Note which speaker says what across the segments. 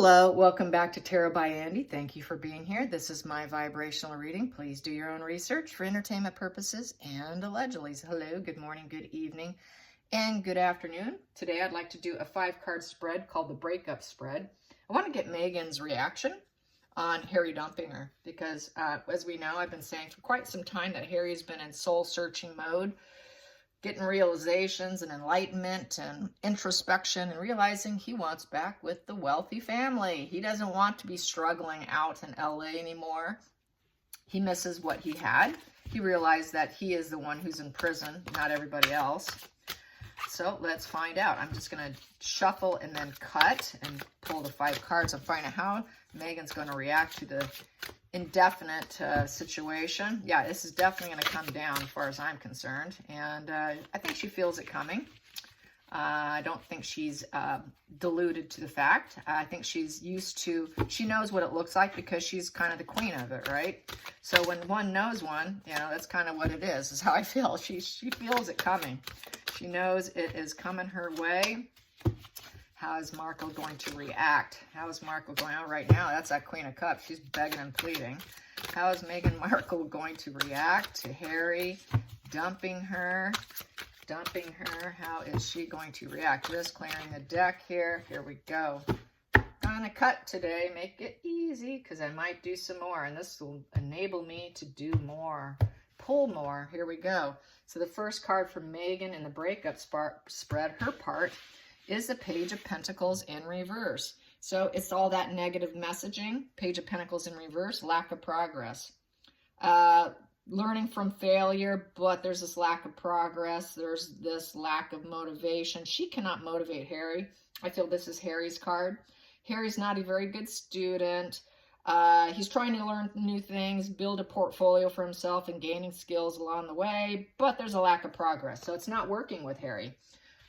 Speaker 1: Hello, welcome back to Tarot by Andy. Thank you for being here. This is my vibrational reading. Please do your own research for entertainment purposes and allegedly. Hello, good morning, good evening, and good afternoon. Today I'd like to do a 5-card spread called the breakup spread. I want to get Meghan's reaction on Harry dumping her because as we know, I've been saying for quite some time that Harry's been in soul-searching mode, getting realizations and enlightenment and introspection and realizing he wants back with the wealthy family. He doesn't want to be struggling out in LA anymore. He misses what he had. He realized that he is the one who's in prison, not everybody else. So let's find out. I'm just going to shuffle and then cut and pull the 5 cards and find out how Meghan's going to react to the indefinite situation. Yeah, this is definitely going to come down as far as I'm concerned. And I think she feels it coming. I don't think she's deluded to the fact. I think she's used to, she knows what it looks like because she's kind of the queen of it, right? So when one knows one, you know, that's kind of what it is how I feel. She feels it coming. She knows it is coming her way. How is Markle going to react? How is Markle going? Oh, right now, that's that Queen of Cups. She's begging and pleading. How is Meghan Markle going to react to Harry dumping her? How is she going to react? Just clearing the deck here. Here we go. Gonna cut today. Make it easy because I might do some more. And this will enable me to do more. Pull more. Here we go. So the first card for Meghan in the breakup spread, her part, is the Page of Pentacles in reverse. So it's all that negative messaging. Page of Pentacles in reverse, lack of progress. Learning from failure, but there's this lack of progress. There's this lack of motivation. She cannot motivate Harry. I feel this is Harry's card. Harry's not a very good student. He's trying to learn new things, build a portfolio for himself and gaining skills along the way, but there's a lack of progress. So it's not working with Harry.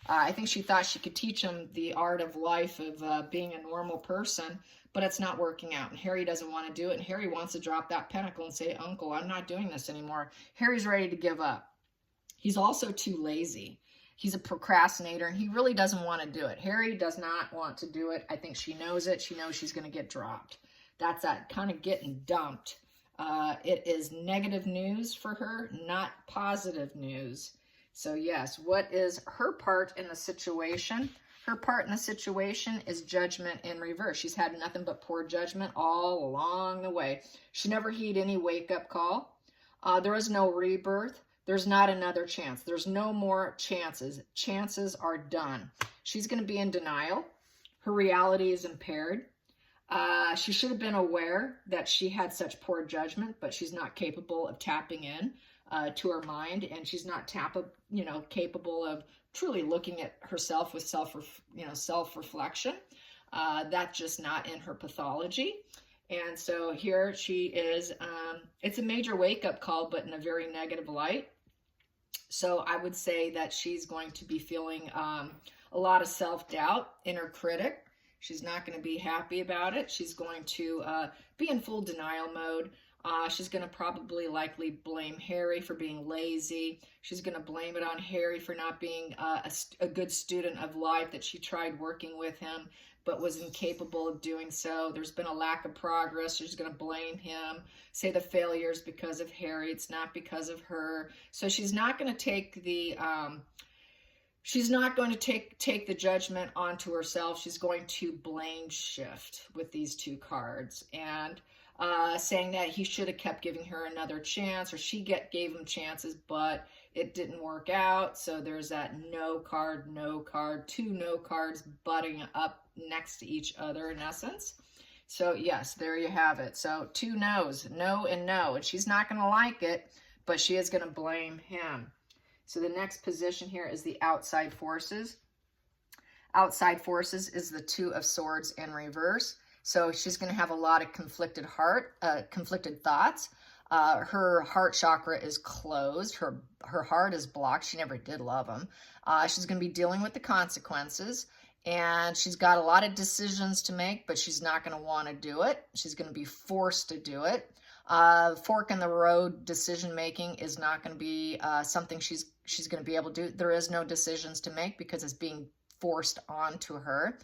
Speaker 1: I think she thought she could teach him the art of life of being a normal person, but it's not working out. And Harry doesn't want to do it. And Harry wants to drop that pentacle and say, Uncle, I'm not doing this anymore. Harry's ready to give up. He's also too lazy. He's a procrastinator, and he really doesn't want to do it. Harry does not want to do it. I think she knows it. She knows she's going to get dropped. That's that kind of getting dumped. It is negative news for her, not positive news. So yes, what is her part in the situation? Her part in the situation is judgment in reverse. She's had nothing but poor judgment all along the way. She never heed any wake-up call. There is no rebirth. There's not another chance. There's no more chances. Chances are done. She's going to be in denial. Her reality is impaired. She should have been aware that she had such poor judgment, but she's not capable of tapping in to her mind, and she's not capable of truly looking at herself with self-reflection. That's just not in her pathology. And so here she is. It's a major wake-up call, but in a very negative light. So I would say that she's going to be feeling a lot of self-doubt, inner critic. She's not going to be happy about it. She's going to be in full denial mode. She's going to probably likely blame Harry for being lazy. She's going to blame it on Harry for not being a good student of life, that she tried working with him but was incapable of doing so. There's been a lack of progress. She's going to blame him, say the failures because of Harry. It's not because of her. So she's not going to take the take the judgment onto herself. She's going to blame shift with these 2 cards and saying that he should have kept giving her another chance, or she gave him chances, but it didn't work out. So there's that no card, 2 no cards butting up next to each other in essence. So yes, there you have it. So 2 no's, no and no, and she's not going to like it, but she is going to blame him. So the next position here is the outside forces. Outside forces is the 2 of Swords in reverse. So she's going to have a lot of conflicted thoughts. Her heart chakra is closed. Her heart is blocked. She never did love him. She's going to be dealing with the consequences. And she's got a lot of decisions to make, but she's not going to want to do it. She's going to be forced to do it. Fork in the road decision making is not going to be something she's going to be able to do. There is no decisions to make because it's being forced onto her.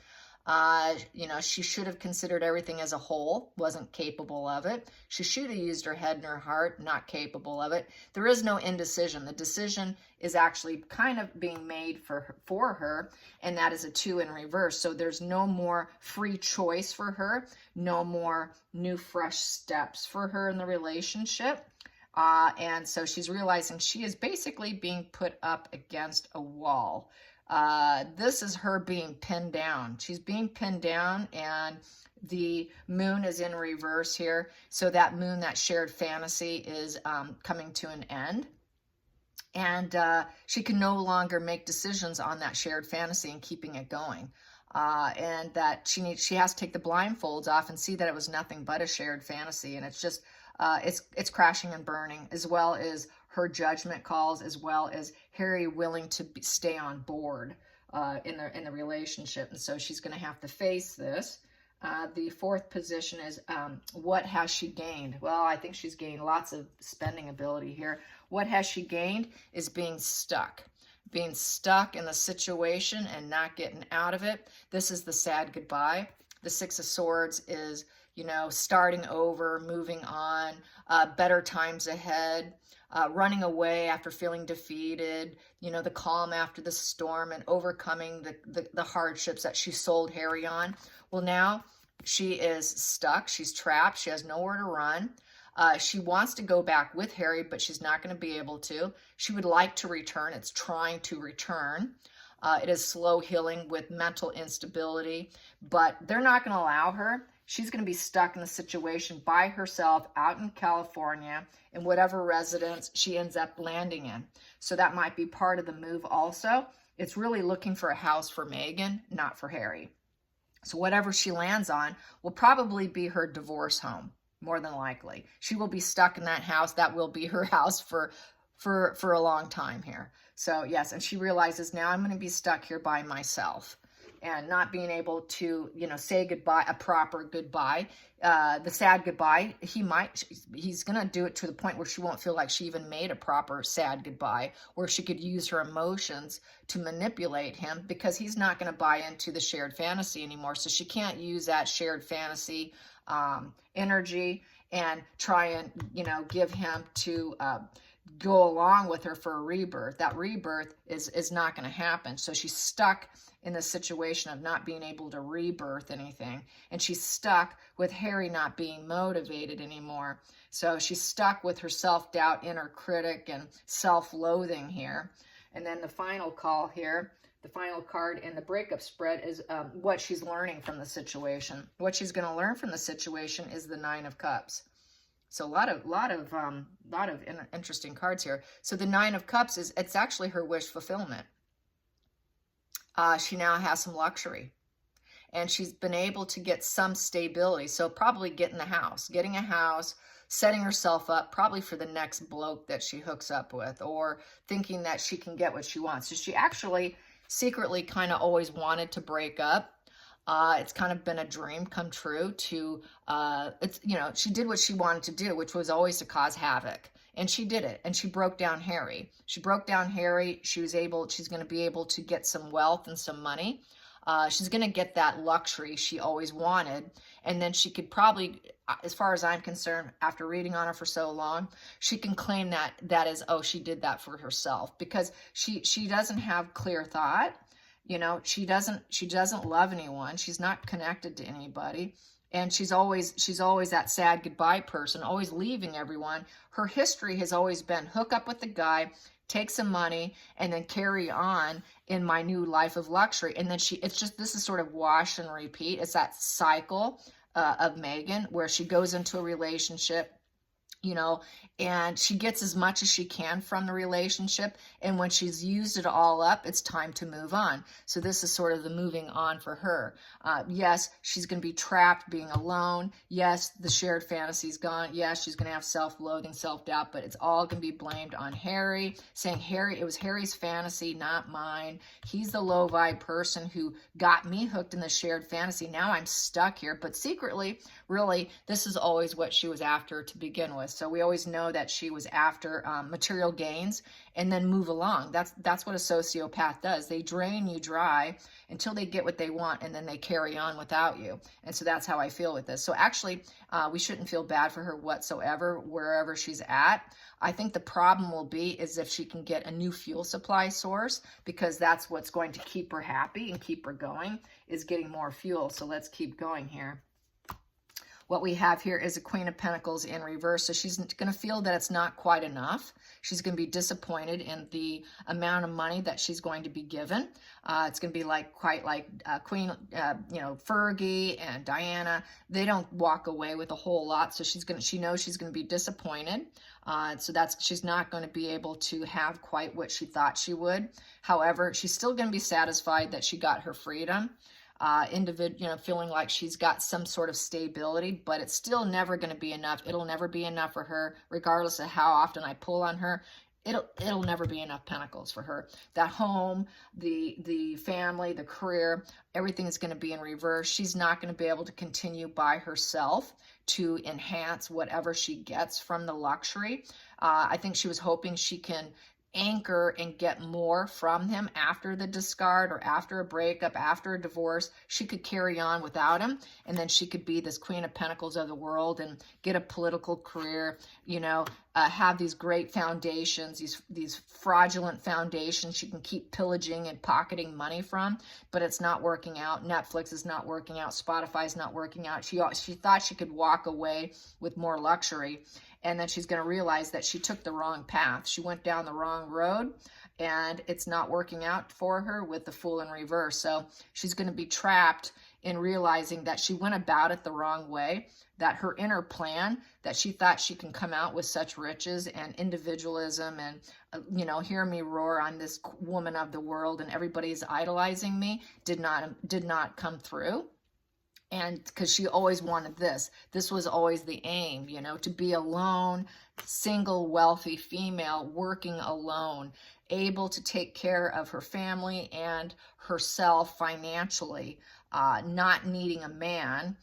Speaker 1: You know, she should have considered everything as a whole, wasn't capable of it. She should have used her head and her heart, not capable of it. There is no indecision. The decision is actually kind of being made for her, and that is a 2 in reverse. So there's no more free choice for her, no more new fresh steps for her in the relationship. And so she's realizing she is basically being put up against a wall. This is her being pinned down. She's being pinned down, and the moon is in reverse here. So that moon, that shared fantasy, is coming to an end. And she can no longer make decisions on that shared fantasy and keeping it going. And that she has to take the blindfolds off and see that it was nothing but a shared fantasy. And it's just, it's crashing and burning, as well as her judgment calls, as well as Harry willing to stay on board in the relationship. And so she's going to have to face this. The 4th position is, what has she gained? Well, I think she's gained lots of spending ability here. What has she gained is being stuck in the situation and not getting out of it. This is the sad goodbye. The 6 of Swords is, you know, starting over, moving on, better times ahead, running away after feeling defeated, you know, the calm after the storm, and overcoming the hardships that she sold Harry on. Well, now she is stuck. She's trapped. She has nowhere to run. She wants to go back with Harry, but she's not going to be able to. She would like to return. It's trying to return. It is slow healing with mental instability, but they're not going to allow her. She's going to be stuck in the situation by herself out in California in whatever residence she ends up landing in. So that might be part of the move also. It's really looking for a house for Meghan, not for Harry. So whatever she lands on will probably be her divorce home, more than likely. She will be stuck in that house. That will be her house for a long time here. So yes, and she realizes now I'm going to be stuck here by myself. And not being able to, you know, say goodbye, a proper goodbye, the sad goodbye, he's going to do it to the point where she won't feel like she even made a proper sad goodbye, where she could use her emotions to manipulate him, because he's not going to buy into the shared fantasy anymore. So she can't use that shared fantasy energy and try and, you know, give him to go along with her for a rebirth. That rebirth is not going to happen. So she's stuck in the situation of not being able to rebirth anything. And she's stuck with Harry not being motivated anymore. So she's stuck with her self-doubt, inner critic, and self-loathing here. And then the final call here, the final card in the breakup spread is what she's learning from the situation. What she's going to learn from the situation is the 9 of Cups. So a lot of interesting cards here. So the 9 of Cups it's actually her wish fulfillment. She now has some luxury, and she's been able to get some stability. So probably getting a house, setting herself up probably for the next bloke that she hooks up with, or thinking that she can get what she wants. So she actually secretly kind of always wanted to break up. It's kind of been a dream come true to, she did what she wanted to do, which was always to cause havoc. And she did it. And she broke down Harry. She's going to be able to get some wealth and some money. She's going to get that luxury she always wanted. And then she could probably, as far as I'm concerned, after reading on her for so long, she can claim that she did that for herself, because she doesn't have clear thought. You know, she doesn't love anyone. She's not connected to anybody. And she's always that sad goodbye person, always leaving everyone. Her history has always been hook up with the guy, take some money, and then carry on in my new life of luxury. And then this is sort of wash and repeat. It's that cycle of Meghan, where she goes into a relationship, you know, and she gets as much as she can from the relationship. And when she's used it all up, it's time to move on. So this is sort of the moving on for her. Yes, she's going to be trapped being alone. Yes, the shared fantasy's gone. Yes, she's going to have self-loathing, self-doubt, but it's all going to be blamed on Harry, saying it was Harry's fantasy, not mine. He's the low vibe person who got me hooked in the shared fantasy. Now I'm stuck here. But secretly, really, this is always what she was after to begin with. with. So we always know that she was after material gains and then move along. That's what a sociopath does. They drain you dry until they get what they want, and then they carry on without you. And so that's how I feel with this. So actually, we shouldn't feel bad for her whatsoever, wherever she's at. I think the problem will be is if she can get a new fuel supply source, because that's what's going to keep her happy and keep her going, is getting more fuel. So let's keep going here. What we have here is a Queen of Pentacles in reverse. So she's going to feel that it's not quite enough. She's going to be disappointed in the amount of money that she's going to be given. It's going to be quite like Queen, Fergie and Diana. They don't walk away with a whole lot. So she knows she's going to be disappointed. So she's not going to be able to have quite what she thought she would. However, she's still going to be satisfied that she got her freedom. Feeling like she's got some sort of stability, but it's still never going to be enough. It'll never be enough for her, regardless of how often I pull on her. It'll never be enough pentacles for her. That home, the family, the career, everything is going to be in reverse. She's not going to be able to continue by herself to enhance whatever she gets from the luxury. I think she was hoping she can anchor and get more from him after the discard or after a breakup, after a divorce. She could carry on without him, and then she could be this Queen of Pentacles of the world and get a political career, have these great foundations, these fraudulent foundations she can keep pillaging and pocketing money from, but it's not working out. Netflix is not working out. Spotify's not working out. She thought she could walk away with more luxury, and then she's going to realize that she took the wrong path. She went down the wrong road, and it's not working out for her with the Fool in reverse. So she's going to be trapped in realizing that she went about it the wrong way, that her inner plan, that she thought she can come out with such riches and individualism and, hear me roar, I'm this woman of the world and everybody's idolizing me, did not come through. And because she always wanted this was always the aim, to be alone, single, wealthy female, working alone, able to take care of her family and herself financially, not needing a man.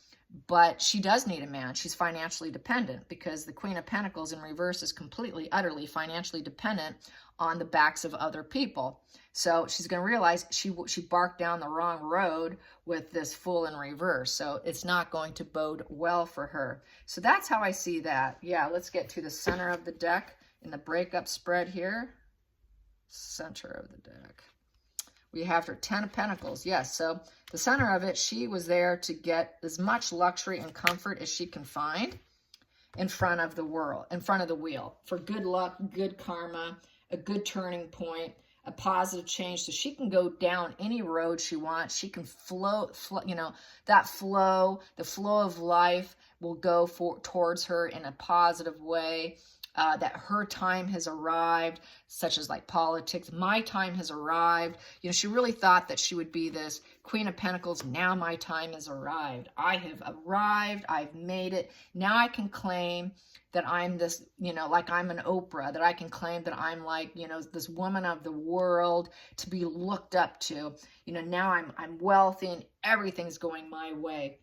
Speaker 1: But she does need a man. She's financially dependent because the Queen of Pentacles in reverse is completely, utterly financially dependent on the backs of other people. So she's going to realize she barked down the wrong road with this Fool in reverse. So it's not going to bode well for her. So that's how I see that. Yeah, let's get to the center of the deck in the breakup spread here. Center of the deck. We have her 10 of Pentacles. Yes, so the center of it, she was there to get as much luxury and comfort as she can find in front of the wheel, for good luck, good karma, a good turning point, a positive change. So she can go down any road she wants. She can flow, the flow of life will go towards her in a positive way. That her time has arrived, such as like politics. My time has arrived. She really thought that she would be this Queen of Pentacles. Now my time has arrived. I have arrived. I've made it. Now I can claim that I'm this, like I'm an Oprah, that I can claim that I'm like, this woman of the world to be looked up to. Now I'm wealthy and everything's going my way.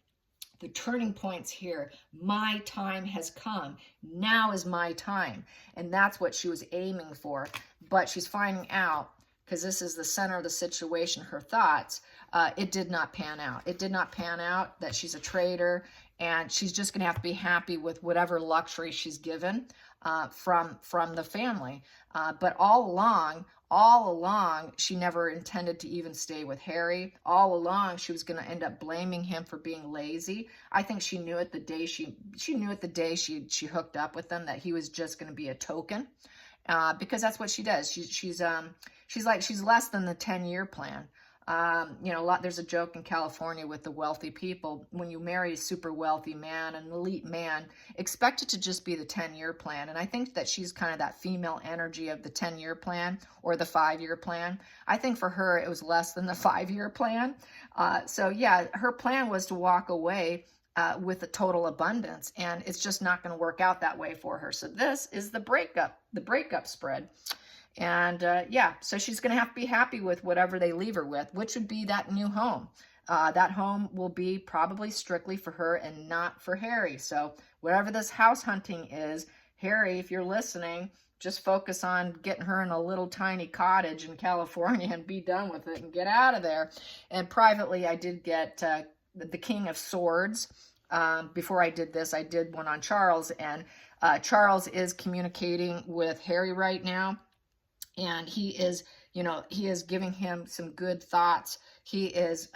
Speaker 1: The turning point's here. My time has come. Now is my time. And that's what she was aiming for. But she's finding out, because this is the center of the situation, her thoughts, it did not pan out. It did not pan out, that she's a traitor, and she's just going to have to be happy with whatever luxury she's given from the family. But all along, she never intended to even stay with Harry. All along, she was going to end up blaming him for being lazy. I think she knew it the day she hooked up with him, that he was just going to be a token, because that's what she does. She's less than the 10-year plan. There's a joke in California with the wealthy people. When you marry a super wealthy man, an elite man, expect it to just be the 10-year plan. And I think that she's kind of that female energy of the 10-year plan or the 5-year plan. I think for her, it was less than the 5-year plan. So yeah, her plan was to walk away with a total abundance, and it's just not going to work out that way for her. So this is the breakup spread. And so she's going to have to be happy with whatever they leave her with, which would be that new home. That home will be probably strictly for her and not for Harry. So whatever this house hunting is, Harry, if you're listening, just focus on getting her in a little tiny cottage in California and be done with it and get out of there. And privately, I did get the King of Swords. Before I did this, I did one on Charles, and Charles is communicating with Harry right now, and he is, he is giving him some good thoughts. He is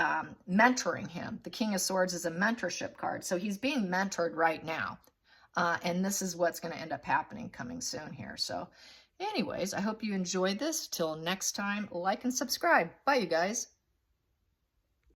Speaker 1: mentoring him. The King of Swords is a mentorship card, so he's being mentored right now. And this is what's going to end up happening coming soon here. So anyways, I hope you enjoyed this. Till next time, like and subscribe. Bye, you guys.